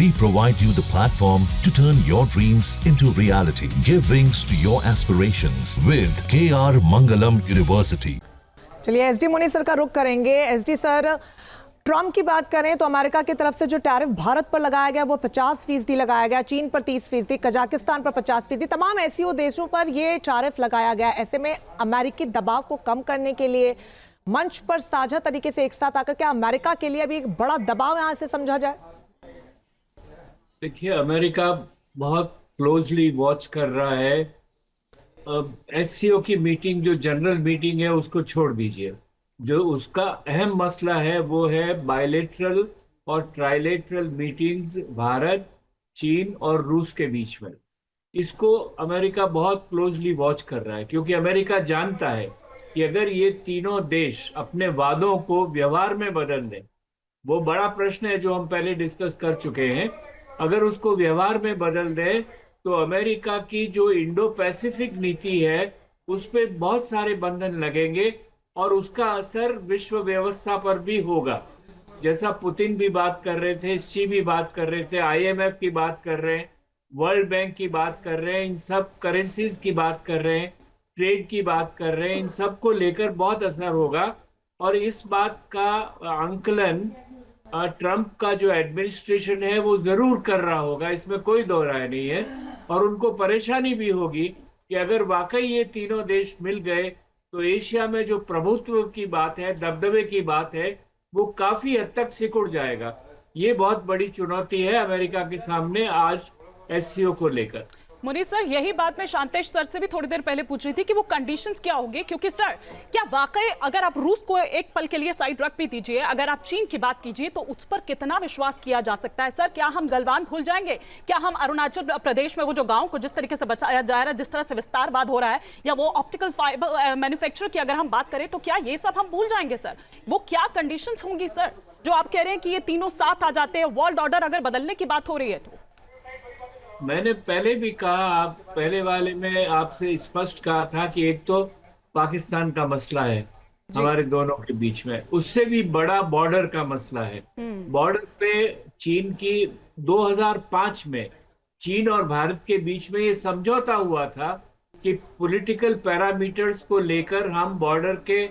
We provide you the platform to turn your dreams into reality. Give wings to your aspirations with KR Mangalam University. चलिए SD मुनि sir का रुख करेंगे। SD sir, Trump की बात करें तो अमेरिका की तरफ से जो टैरिफ भारत पर लगाया गया वो 50% लगाया गया, चीन पर 30%, कजाकिस्तान पर 50%, तमाम एससीओ देशों पर ये टैरिफ लगाया गया। ऐसे में अमेरिकी दबाव को कम करने के लिए मंच पर साझा तरीके से एक साथ आकर क्या अमेरिका के लिए अभी एक बड़ा दबाव यहां से समझा जाए? देखिए, अमेरिका बहुत क्लोजली वॉच कर रहा है। एससीओ की मीटिंग, जो जनरल मीटिंग है, उसको छोड़ दीजिए। जो उसका अहम मसला है वो है बायलेटरल और ट्राइलेटरल मीटिंग्स भारत, चीन और रूस के बीच में। इसको अमेरिका बहुत क्लोजली वॉच कर रहा है, क्योंकि अमेरिका जानता है कि अगर ये तीनों देश अपने वादों को व्यवहार में बदल दें, वो बड़ा प्रश्न है जो हम पहले डिस्कस कर चुके हैं, अगर उसको व्यवहार में बदल दें तो अमेरिका की जो इंडो पैसिफिक नीति है उस पर बहुत सारे बंधन लगेंगे और उसका असर विश्व व्यवस्था पर भी होगा। जैसा पुतिन भी बात कर रहे थे, शी भी बात कर रहे थे, आईएमएफ की बात कर रहे हैं, वर्ल्ड बैंक की बात कर रहे हैं, इन सब करेंसीज की बात कर रहे हैं, ट्रेड की बात कर रहे हैं, इन सब को लेकर बहुत असर होगा। और इस बात का आंकलन ट्रंप का जो एडमिनिस्ट्रेशन है वो जरूर कर रहा होगा, इसमें कोई दो राय नहीं है। और उनको परेशानी भी होगी कि अगर वाकई ये तीनों देश मिल गए तो एशिया में जो प्रभुत्व की बात है, दबदबे की बात है, वो काफी हद तक सिकुड़ जाएगा। ये बहुत बड़ी चुनौती है अमेरिका के सामने आज एससीओ को लेकर। मुनीर सर, यही बात मैं शांतेश सर से भी थोड़ी देर पहले पूछ रही थी कि वो कंडीशंस क्या होंगे, क्योंकि सर क्या वाकई अगर आप रूस को एक पल के लिए साइड रख भी दीजिए, अगर आप चीन की बात कीजिए तो उस पर कितना विश्वास किया जा सकता है? सर, क्या हम गलवान भूल जाएंगे? क्या हम अरुणाचल प्रदेश में वो जो गाँव को जिस तरीके से बचाया जा रहा है, जिस तरह से विस्तारवाद हो रहा है, या वो ऑप्टिकल फाइबर मैन्युफैक्चर की अगर हम बात करें, तो क्या ये सब हम भूल जाएंगे? सर, वो क्या कंडीशंस होंगी सर जो आप कह रहे हैं कि ये तीनों साथ आ जाते हैं, वर्ल्ड ऑर्डर अगर बदलने की बात हो रही है तो? मैंने पहले भी कहा, आप पहले वाले में आपसे स्पष्ट कहा था कि एक तो पाकिस्तान का मसला है हमारे दोनों के बीच में, उससे भी बड़ा बॉर्डर का मसला है। बॉर्डर पे चीन की 2005 में चीन और भारत के बीच में ये समझौता हुआ था कि पॉलिटिकल पैरामीटर्स को लेकर हम बॉर्डर के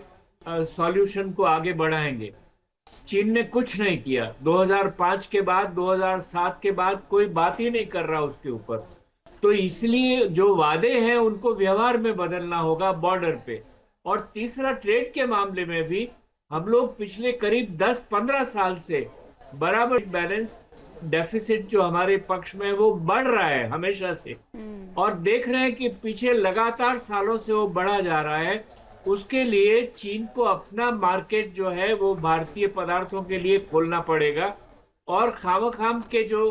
सॉल्यूशन को आगे बढ़ाएंगे। चीन ने कुछ नहीं किया। 2005 के बाद, 2007 के बाद कोई बात ही नहीं कर रहा उसके ऊपर। तो इसलिए जो वादे हैं उनको व्यवहार में बदलना होगा बॉर्डर पे। और तीसरा, ट्रेड के मामले में भी हम लोग पिछले करीब 10-15 साल से बराबर बैलेंस डेफिसिट जो हमारे पक्ष में वो बढ़ रहा है हमेशा से, और देख रहे हैं कि पीछे लगातार सालों से वो बढ़ा जा रहा है। उसके लिए चीन को अपना मार्केट जो है वो भारतीय पदार्थों के लिए खोलना पड़ेगा, और खाम के जो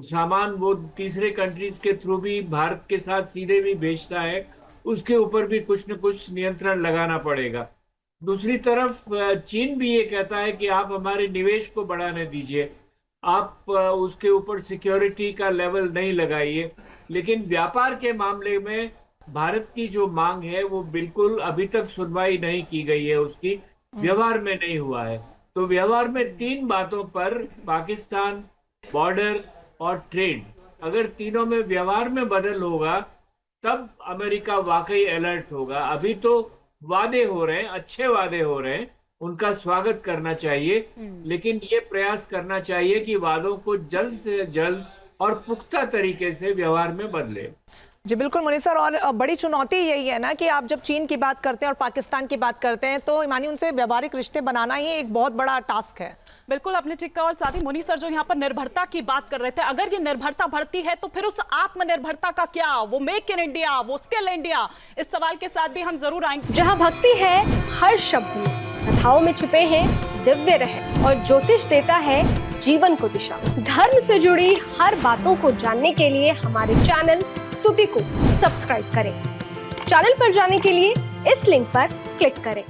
सामान वो तीसरे कंट्रीज के थ्रू भी भारत के साथ सीधे भी भेजता है, उसके ऊपर भी कुछ न कुछ नियंत्रण लगाना पड़ेगा। दूसरी तरफ चीन भी ये कहता है कि आप हमारे निवेश को बढ़ाने दीजिए, आप उसके ऊपर सिक्योरिटी का लेवल नहीं लगाइए। लेकिन व्यापार के मामले में भारत की जो मांग है वो बिल्कुल अभी तक सुनवाई नहीं की गई है, उसकी व्यवहार में नहीं हुआ है। तो व्यवहार में तीन बातों पर, पाकिस्तान, बॉर्डर और ट्रेड, अगर तीनों में व्यवहार में बदल होगा तब अमेरिका वाकई अलर्ट होगा। अभी तो वादे हो रहे हैं, अच्छे वादे हो रहे हैं, उनका स्वागत करना चाहिए, लेकिन ये प्रयास करना चाहिए कि वादों को जल्द से जल्द और पुख्ता तरीके से व्यवहार में बदले। जी बिल्कुल मुनीर सर, और बड़ी चुनौती यही है ना कि आप जब चीन की बात करते हैं और पाकिस्तान की बात करते हैं तो मानिए उनसे व्यवहारिक रिश्ते बनाना ही एक बहुत बड़ा टास्क है। बिल्कुल, आपने ठीक कहा। और साथ ही मुनीर सर जो यहाँ पर निर्भरता की बात कर रहे थे, अगर ये निर्भरता बढ़ती है तो फिर उस आत्मनिर्भरता का क्या? वो मेक इन इंडिया, वो स्किल इंडिया, इस सवाल के साथ भी हम जरूर आएंगे। जहाँ भक्ति है हर शब्द में, कथाओं में छिपे हैं दिव्य रहस्य, और ज्योतिष देता है जीवन को दिशा। धर्म से जुड़ी हर बातों को जानने के लिए हमारे चैनल स्तुति को सब्सक्राइब करें। चैनल पर जाने के लिए इस लिंक पर क्लिक करें।